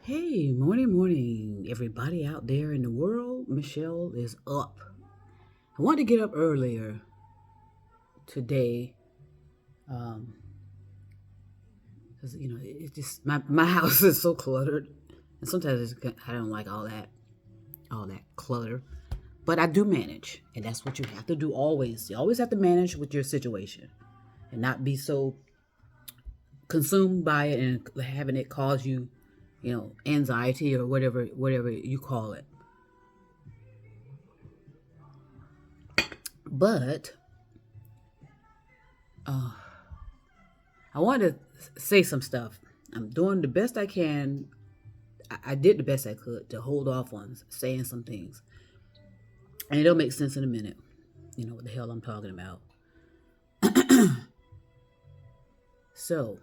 Hey, morning, everybody out there in the world. Michelle is up. I wanted to get up earlier today, um, because it's just my house is so cluttered, and sometimes I don't like all that clutter. But I do manage, and that's what you have to do always. You always have to manage with your situation, and not be so consumed by it and having it cause you, anxiety or whatever you call it. But I wanted to say some stuff. I'm doing the best I can. I did the best I could to hold off on saying some things. And it'll make sense in a minute. You know what the hell I'm talking about. So,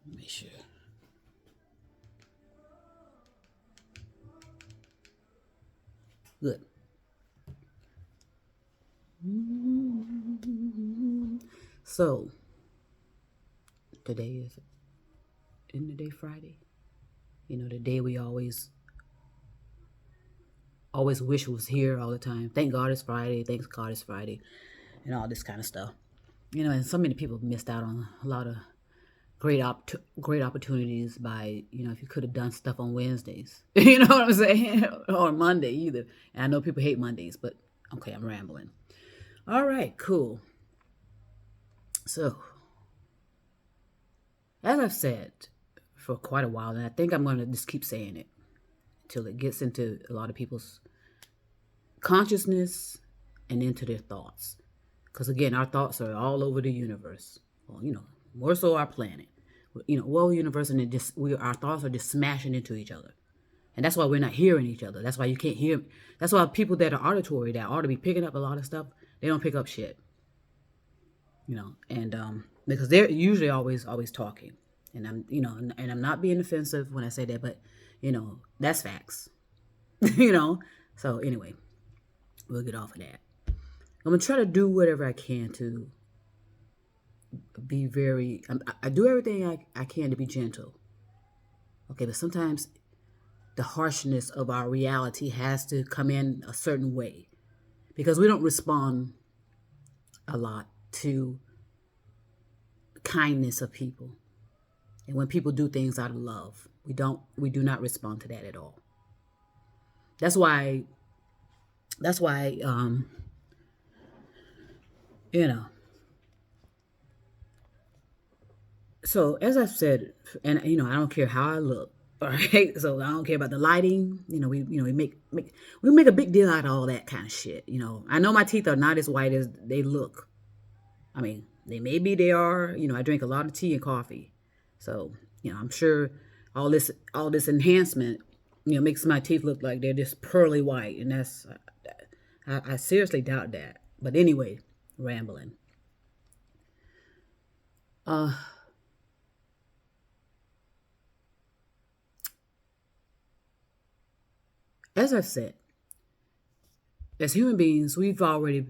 make sure. Good. So, today is, in the day Friday? The day we always wish was here all the time. Thank God it's Friday. Thanks God it's Friday. And all this kind of stuff. And so many people missed out on a lot of great opportunities by if you could have done stuff on Wednesdays. You know what I'm saying? Or Monday either. And I know people hate Mondays, but okay, I'm rambling. All right, cool. So, as I've said for quite a while, and I think I'm going to just keep saying it until it gets into a lot of people's consciousness and into their thoughts. Because again, our thoughts are all over the universe. Well, more so our planet. Well, universe, and our thoughts are just smashing into each other, and that's why we're not hearing each other. That's why you can't hear. That's why people that are auditory, that ought to be picking up a lot of stuff, they don't pick up shit. And because they're usually always talking, and and I'm not being offensive when I say that, but that's facts. you know. So anyway, we'll get off of that. I'm gonna try to do whatever I can to be very. I do everything I can to be gentle. Okay, but sometimes the harshness of our reality has to come in a certain way because we don't respond a lot to kindness of people. And when people do things out of love, we do not respond to that at all. That's why that's why you know. So as I've said, and I don't care how I look. All right, so I don't care about the lighting. We make a big deal out of all that kind of shit. I know my teeth are not as white as they look. I mean, they are. I drink a lot of tea and coffee, so I'm sure all this enhancement makes my teeth look like they're just pearly white, and I seriously doubt that. But anyway, rambling. Uh, as I've said, as human beings, we were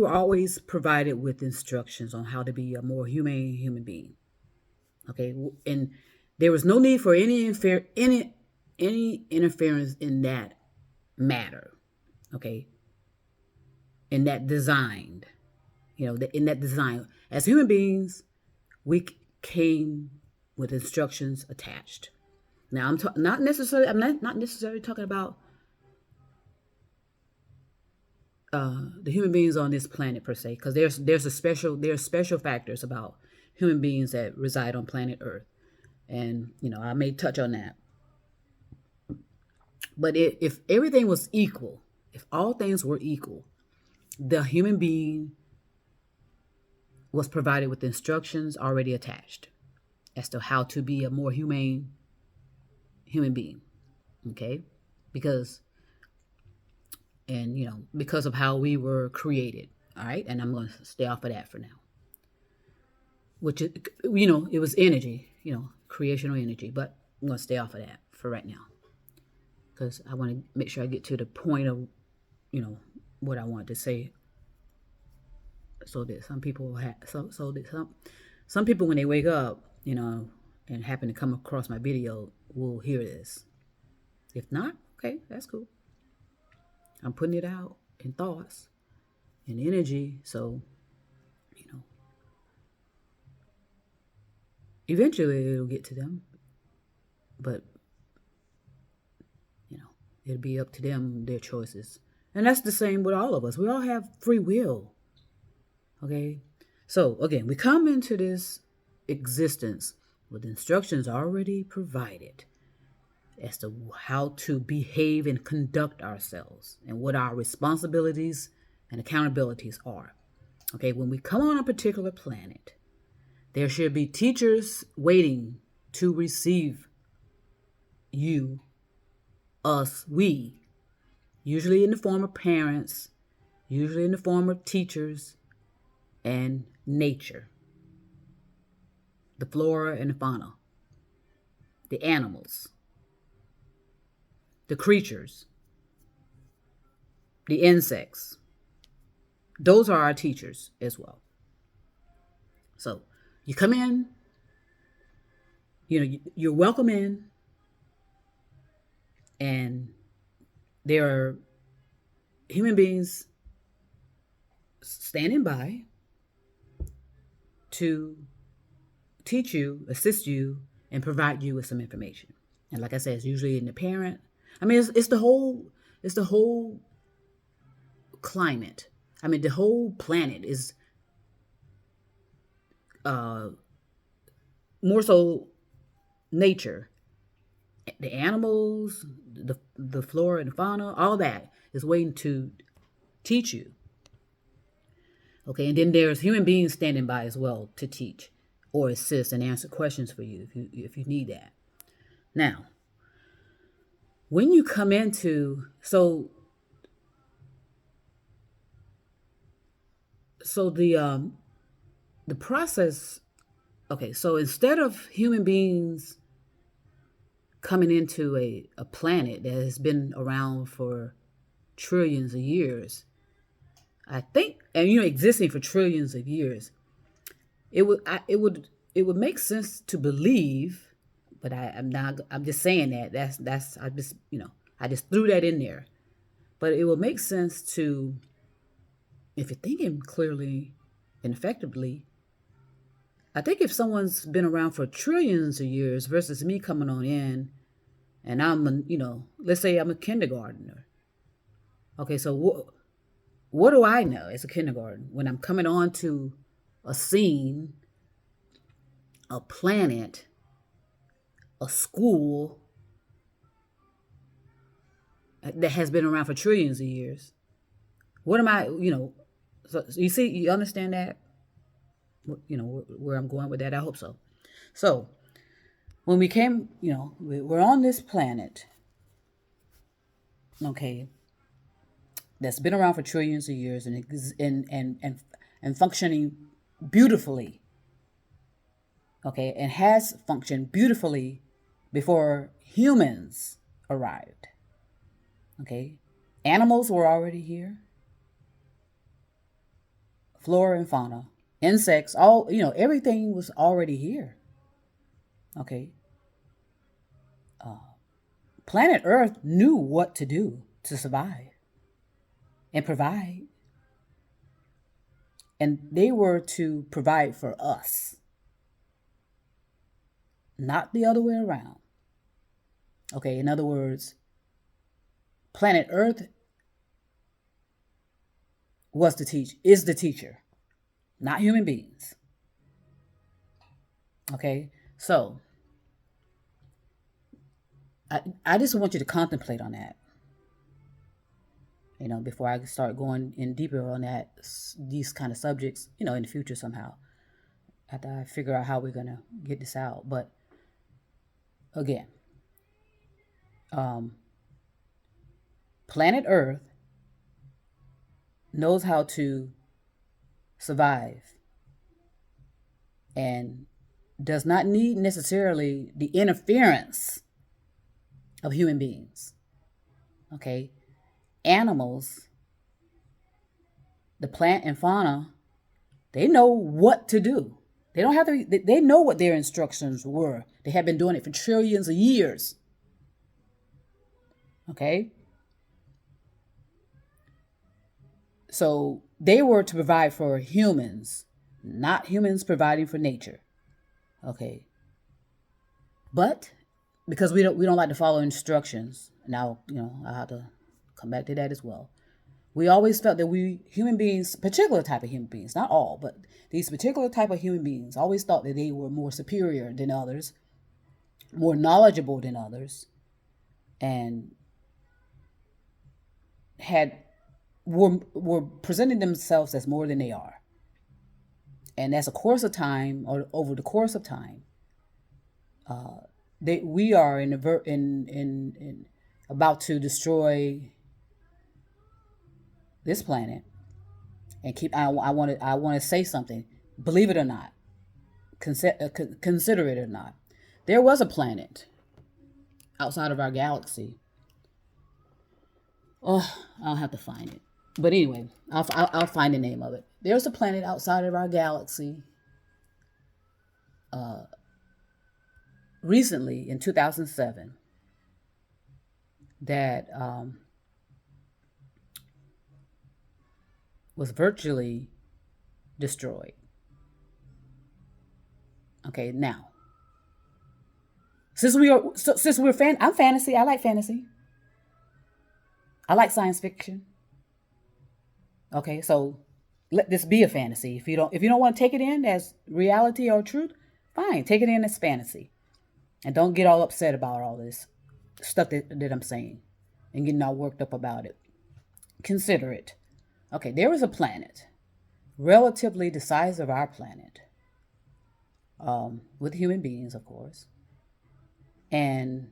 always provided with instructions on how to be a more humane human being. Okay, and there was no need for any interference in that matter. Okay, in that designed, in that design, as human beings, we came with instructions attached. Now, I'm not necessarily talking about the human beings on this planet per se, because there's special factors about human beings that reside on planet Earth, and I may touch on that. But if everything was equal, if all things were equal, the human being was provided with instructions already attached as to how to be a more humane human being. Okay, because because of how we were created. All right, and I'm going to stay off of that for now. Which it was energy, creational energy, but I'm going to stay off of that for right now because I want to make sure I get to the point of what I want to say. So that some people have so that some people when they wake up, and happen to come across my video will hear this. If not, okay, that's cool. I'm putting it out in thoughts and energy, so, eventually it'll get to them. But, it'll be up to them, their choices. And that's the same with all of us. We all have free will. Okay? So, again, we come into this existence with instructions already provided as to how to behave and conduct ourselves and what our responsibilities and accountabilities are. Okay? When we come on a particular planet, there should be teachers waiting to receive you, us, we, usually in the form of parents, usually in the form of teachers, and nature. The flora and the fauna, the animals, the creatures, the insects. Those are our teachers as well. So you come in, you're welcome in, and there are human beings standing by to teach you, assist you, and provide you with some information. And like I said, it's usually in the parent. I mean, it's the whole climate. I mean, the whole planet is more so nature. The animals, the flora and fauna, all that is waiting to teach you. Okay, and then there's human beings standing by as well to teach or assist and answer questions for you if you need that. Now, when you come into the process. Okay, so instead of human beings coming into a planet that has been around for trillions of years, I think, and existing for trillions of years, it would make sense to believe, but I'm just saying that's I just threw that in there. But it would make sense to, if you're thinking clearly and effectively, I think if someone's been around for trillions of years versus me coming on in, and I'm, let's say I'm a kindergartner. Okay, so what do I know as a kindergarten when I'm coming on to a scene, a planet, a school that has been around for trillions of years? What am I, so you see, you understand that? Where I'm going with that? I hope so. So when we came, we're on this planet, okay, that's been around for trillions of years and functioning beautifully, okay, and has functioned beautifully before humans arrived. Okay, animals were already here, flora and fauna, insects, all, everything was already here. Okay. Planet Earth knew what to do to survive and provide. And they were to provide for us, not the other way around. Okay, in other words, Planet Earth is the teacher, not human beings. Okay, so I just want you to contemplate on that, before I start going in deeper on these kind of subjects, in the future somehow, after I figure out how we're going to get this out. But again, planet Earth knows how to survive and does not need necessarily the interference of human beings. Okay? Animals, the plant and fauna, they know what to do. They don't have to, they know what their instructions were. They have been doing it for trillions of years. Okay? So they were to provide for humans, not humans providing for nature. Okay? But because we don't like to follow instructions, now, I have to come back to that as well. We always felt that we human beings, particular type of human beings, not all, but these particular type of human beings always thought that they were more superior than others, more knowledgeable than others, and were presenting themselves as more than they are. And as a course of time, or over the course of time, we are in about to destroy this planet, and I want to say something. Believe it or not, consider it or not, there was a planet outside of our galaxy. Oh, I'll have to find it. But anyway, I'll find the name of it. There's a planet outside of our galaxy. Recently, in 2007, that was virtually destroyed. Okay, now, I'm fantasy. I like fantasy. I like science fiction. Okay, so let this be a fantasy. If you don't want to take it in as reality or truth, fine, take it in as fantasy, and don't get all upset about all this stuff that I'm saying and getting all worked up about it. Consider it. Okay, there is a planet, relatively the size of our planet, with human beings, of course. And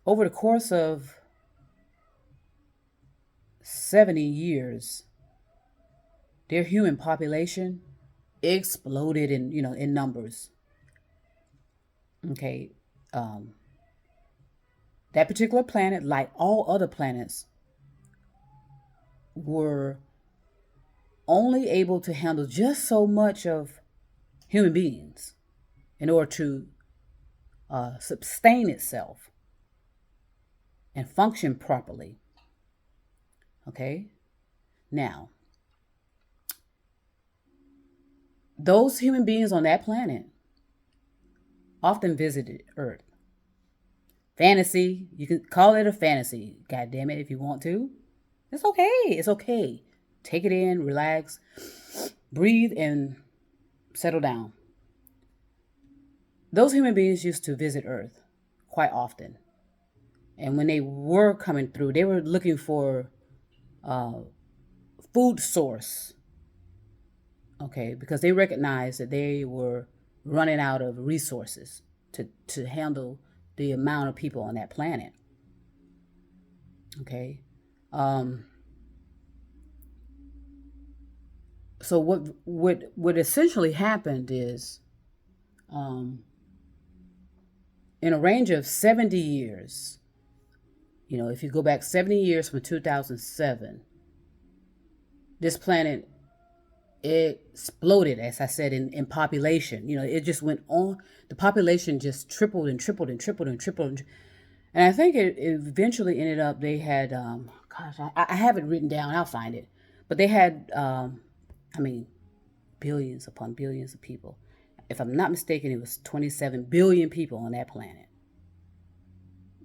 over the course of 70 years, their human population exploded in numbers. Okay, that particular planet, like all other planets, were only able to handle just so much of human beings in order to sustain itself and function properly. Okay? Now, those human beings on that planet often visited Earth. Fantasy, you can call it a fantasy, God damn it, if you want to. It's okay. It's okay. Take it in, relax, breathe, and settle down. Those human beings used to visit Earth quite often. And when they were coming through, they were looking for food source. Okay, because they recognized that they were running out of resources to handle the amount of people on that planet. Okay. So what essentially happened is, in a range of 70 years, if you go back 70 years from 2007, this planet exploded, as I said, in population. It just went on. The population just tripled and tripled and tripled and tripled. And I think it eventually ended up, they had, I have it written down. I'll find it. But they had, billions upon billions of people. If I'm not mistaken, it was 27 billion people on that planet.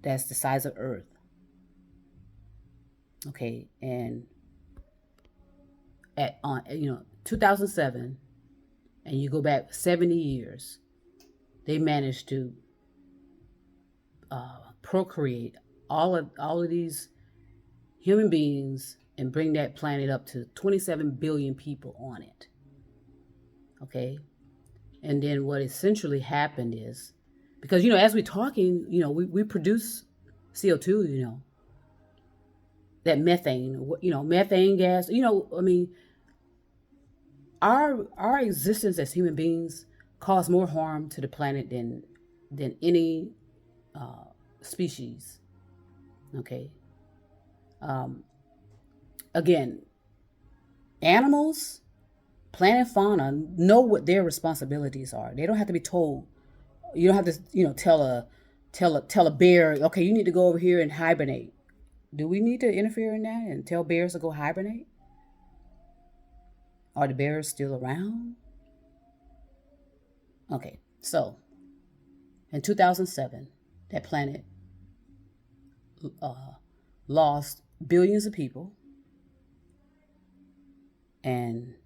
That's the size of Earth. Okay, and at 2007, and you go back 70 years, they managed to procreate all of these human beings and bring that planet up to 27 billion people on it. Okay, and then what essentially happened is, because as we're talking, we produce CO2, that methane, methane gas, our existence as human beings cause more harm to the planet than any species. Okay. Again, animals Planet fauna know what their responsibilities are. They don't have to be told. You don't have to, tell a bear, okay, you need to go over here and hibernate. Do we need to interfere in that and tell bears to go hibernate? Are the bears still around? Okay, so in 2007, that planet lost billions of people, and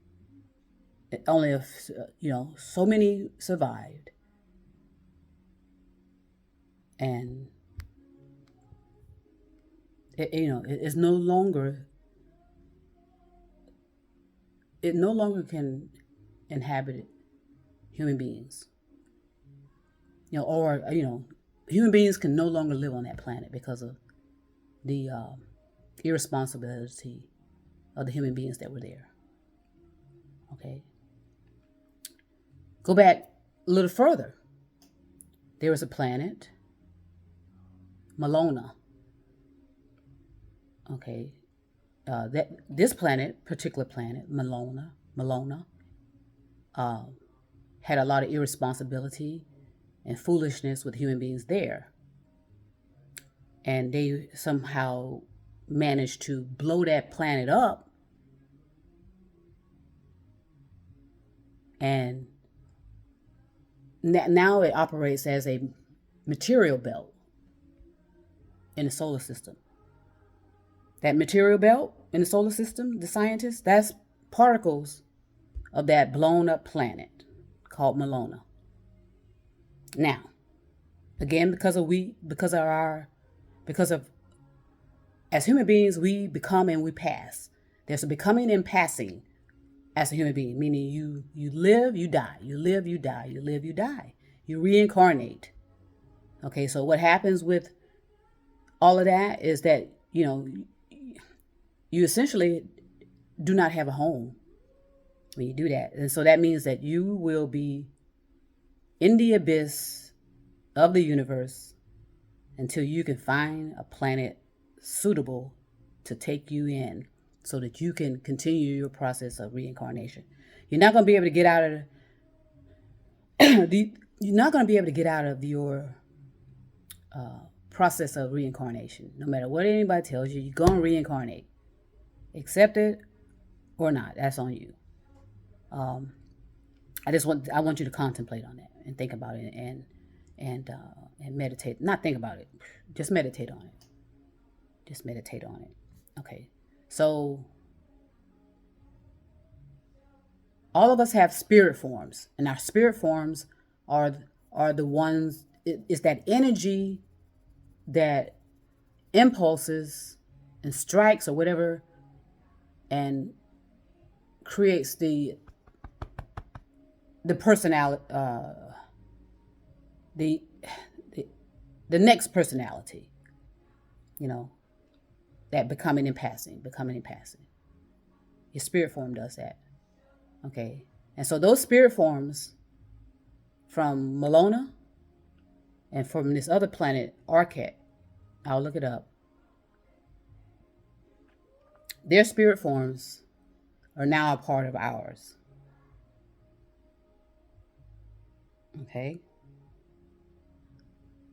only so many survived, and it no longer can inhabit human beings. Human beings can no longer live on that planet because of the irresponsibility of the human beings that were there. Okay. Go back a little further. There was a planet, Malona. Okay. This particular planet, Malona, had a lot of irresponsibility and foolishness with human beings there. And they somehow managed to blow that planet up, and now it operates as a material belt in the solar system. That material belt in the solar system, the scientists, that's particles of that blown up planet called Malona. Now, again, because as human beings, we become and we pass. There's a becoming and passing as a human being, meaning you live, you die, you live, you die, you live, you die. You reincarnate. Okay, so what happens with all of that is that, you essentially do not have a home when you do that. And so that means that you will be in the abyss of the universe until you can find a planet suitable to take you in so that you can continue your process of reincarnation. You're not going to be able to get out of your process of reincarnation. No matter what anybody tells you, you're going to reincarnate. Accept it or not. That's on you. I want you to contemplate on that and think about it and meditate. Not think about it. Just meditate on it. Okay. So all of us have spirit forms, and our spirit forms are the ones. It's that energy that impulses and strikes or whatever, and creates the personality, the next personality, that becoming and passing. Your spirit form does that. Okay. And so those spirit forms from Malona and from this other planet, Arquette, I'll look it up. Their spirit forms are now a part of ours. Okay?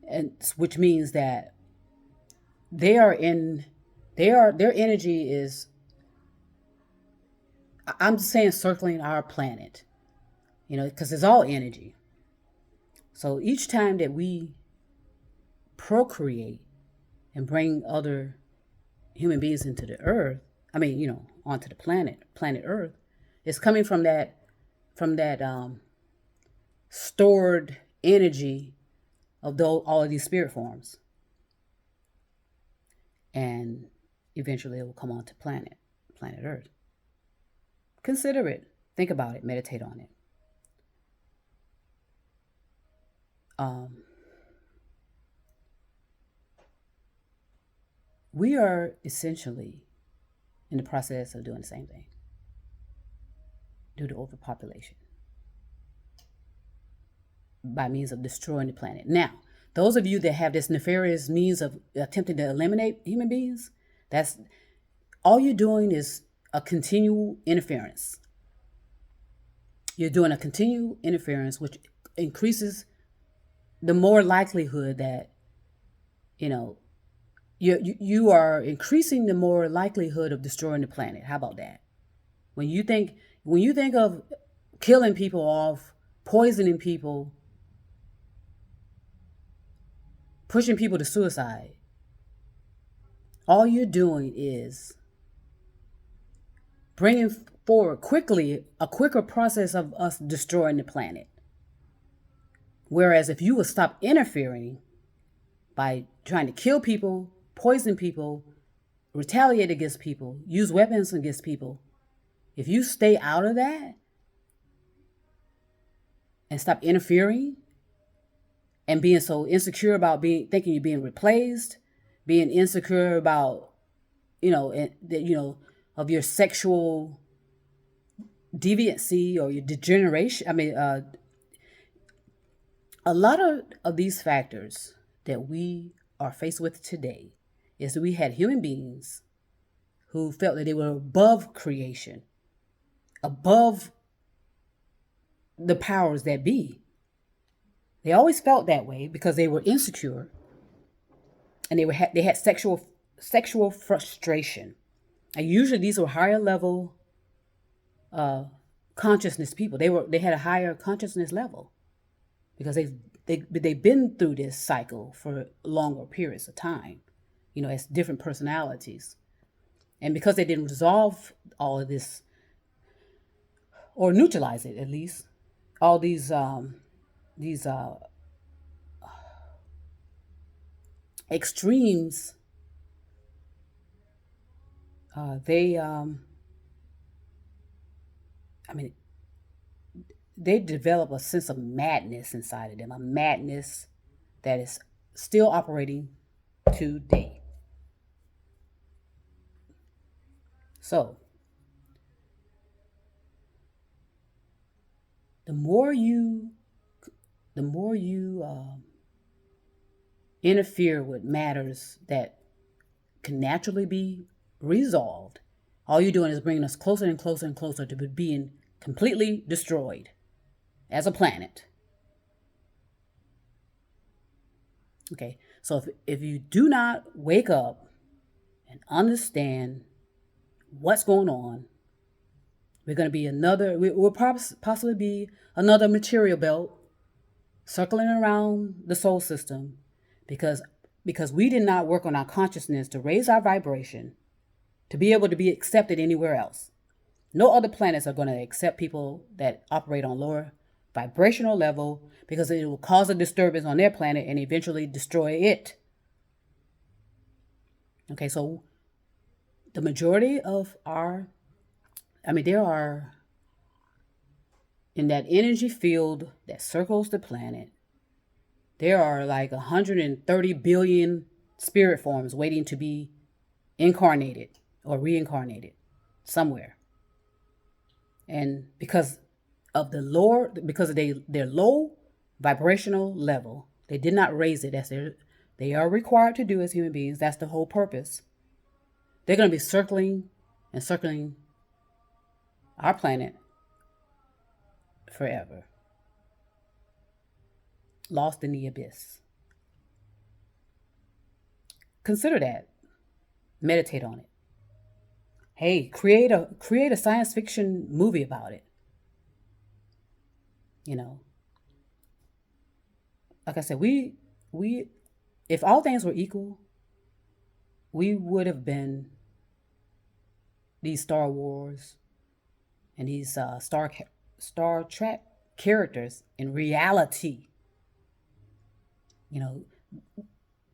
And which means that their energy is, I'm just saying, circling our planet, because it's all energy. So each time that we procreate and bring other human beings into the earth, onto the planet Earth, it's coming from that stored energy of all of these spirit forms. And eventually it will come onto planet Earth. Consider it. Think about it. Meditate on it. We are essentially in the process of doing the same thing due to overpopulation by means of destroying the planet. Now, those of you that have this nefarious means of attempting to eliminate human beings, that's all you're doing is a continual interference. You're doing a continued interference, which increases the more likelihood that, you know, you are increasing the more likelihood of destroying the planet. How about that? When you think of killing people off, poisoning people, pushing people to suicide, all you're doing is bringing forward quickly a quicker process of us destroying the planet. Whereas if you would stop interfering by trying to kill people, poison people, retaliate against people, use weapons against people, if you stay out of that and stop interfering and being so insecure about thinking you're being replaced, being insecure about, of your sexual deviancy or your degeneration. A lot of these factors that we are faced with today is that we had human beings who felt that they were above creation, above the powers that be. They always felt that way because they were insecure, and they had sexual frustration. And usually these were higher level consciousness people. They had a higher consciousness level because they've been through this cycle for longer periods of time, as different personalities. And because they didn't resolve all of this, or neutralize it at least, all these extremes, they develop a sense of madness inside of them, a madness that is still operating today. So, the more you interfere with matters that can naturally be resolved, all you're doing is bringing us closer and closer and closer to being completely destroyed as a planet. Okay, so if you do not wake up and understand what's going on, we'll possibly be another material belt circling around the soul system because we did not work on our consciousness to raise our vibration to be able to be accepted anywhere else. No other planets are going to accept people that operate on lower vibrational level because it will cause a disturbance on their planet and eventually destroy it. Okay, so the majority of there are, in that energy field that circles the planet, there are like 130 billion spirit forms waiting to be incarnated or reincarnated somewhere. And because of their low vibrational level, they did not raise it as they are required to do as human beings. That's the whole purpose. They're going to be circling and circling our planet forever, lost in the abyss. Consider that. Meditate on it. Hey, create a science fiction movie about it. Like I said, we if all things were equal, we would have been these Star Wars and these Star Trek characters in reality.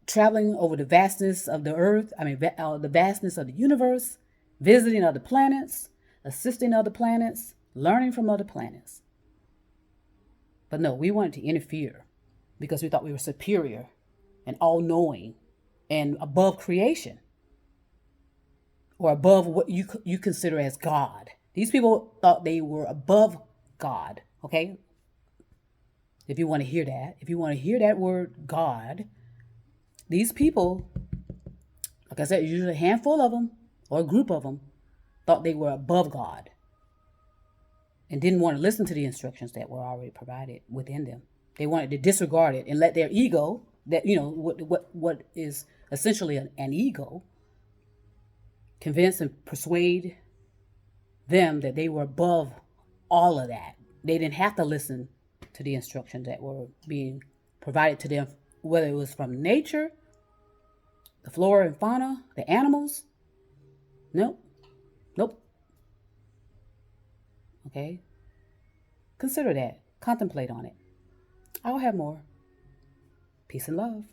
Traveling over the vastness of the earth, the vastness of the universe, visiting other planets, assisting other planets, learning from other planets. But no, we wanted to interfere because we thought we were superior and all-knowing and above creation, or above what you consider as God. These people thought they were above God, okay? If you want to hear that word God, these people, like I said, usually a handful of them or a group of them, thought they were above God. and didn't want to listen to the instructions that were already provided within them. They wanted to disregard it and let their ego, that what is essentially an ego, convince and persuade them that they were above all of that. They didn't have to listen to the instructions that were being provided to them, whether it was from nature, the flora and fauna, the animals. Nope. Nope. Okay? Consider that. Contemplate on it. I'll have more. Peace and love.